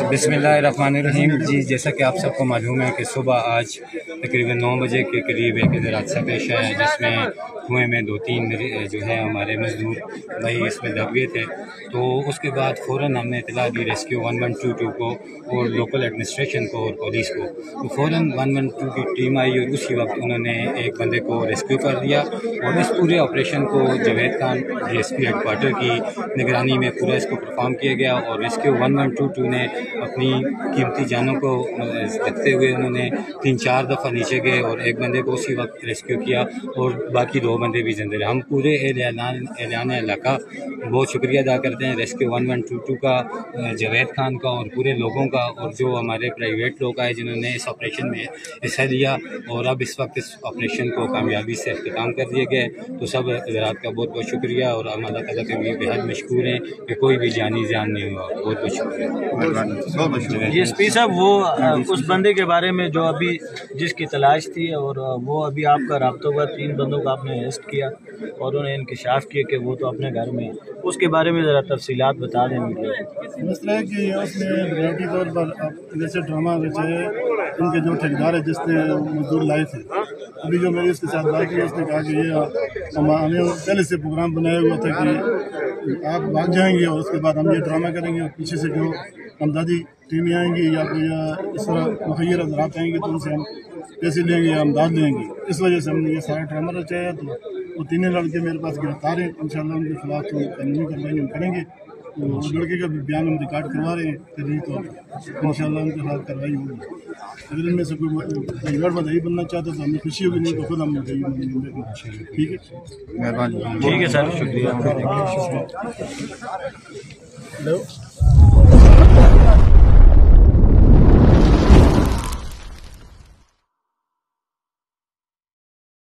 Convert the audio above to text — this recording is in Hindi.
बिस्मिल्लाहिर्रहमानिर्रहीम। जी, जैसा कि आप सबको मालूम है कि सुबह आज तकरीबन 9 बजे के करीब एक हादसा पेश आया जिसमें कुएं में 2-3 जो है हमारे मजदूर भाई इसमें दब गए थे। तो उसके बाद फ़ौरन हमने इतला दी रेस्क्यू 1122 को और लोकल एडमिनिस्ट्रेशन को और पुलिस को। तो फ़ौरन 112 की टीम आई और उसी वक्त उन्होंने एक बंदे को रेस्क्यू कर दिया और इस पूरे ऑपरेशन को जवेद खान DSP हेडक्वार्टर की निगरानी में पूरा इसको परफॉर्म किया गया और रेस्क्यू 1122 ने अपनी कीमती जानों को रखते हुए उन्होंने 3-4 दफ़ा नीचे गए और एक बंदे को उसी वक्त रेस्क्यू किया और बाकी 2 बंदे भी जिंदा रहे। हम पूरे एलान इलाका बहुत शुक्रिया अदा करते हैं रेस्क्यू 1122 का, जवेद खान का और पूरे लोगों का, और जो हमारे प्राइवेट लोग आए जिन्होंने इस ऑपरेशन में हिस्सा लिया। और अब इस वक्त इस ऑपरेशन को कामयाबी से अख्तिताम कर दिया गया। तो सब हज़रात का बहुत बहुत शुक्रिया और हम अल्लाह ताला के लिए बेहद मशकूर हैं कि कोई भी जानी जान नहीं हुआ। बहुत बहुत शुक्रिया। DSP साहब, वो उस बंदे के बारे में जो अभी जिसकी तलाश थी और वो अभी आपका राब्ता हुआ, 3 बंदों का आपने अरेस्ट किया और उन्हें इंकशाफ किया कि वो तो अपने घर में है, उसके बारे में ज़रा तफसीलात बता दें मुझे। इस तरह की उसने रियायती तौर पर जैसे ड्रामा रचे उनके जो ठेकेदार है जिसने मजदूर लाए थे, अभी जो मेरी उसके साथ बात की उसने कहा कि ये हमें पहले से प्रोग्राम बनाया हुआ था कि आप भाग जाएंगे और उसके बाद हम ये ड्रामा करेंगे और पीछे से जो हमदादी टीमें आएंगी या कोई इस तरह मुखैर हजरात आएंगे तो उनसे हम पैसे लेंगे या हमदाद लेंगे। इस वजह से हमने ये सारा ड्रामा रचाया। तो वो 3 लड़के मेरे पास गिरफ्तार हैं। इंशाल्लाह उनके खिलाफ तो कानूनी कार्रवाई हम करेंगे। तो उस लड़के का भी बयान हम रिकॉर्ड करवा रहे हैं करीब, तो इंशाल्लाह उनके खिलाफ कार्रवाई होगी। अगर इनमें से कोई मदई बनना चाहता तो हमें खुशी होगी, नहीं तो खुद हम ठीक है। ठीक है सर, शुक्रिया।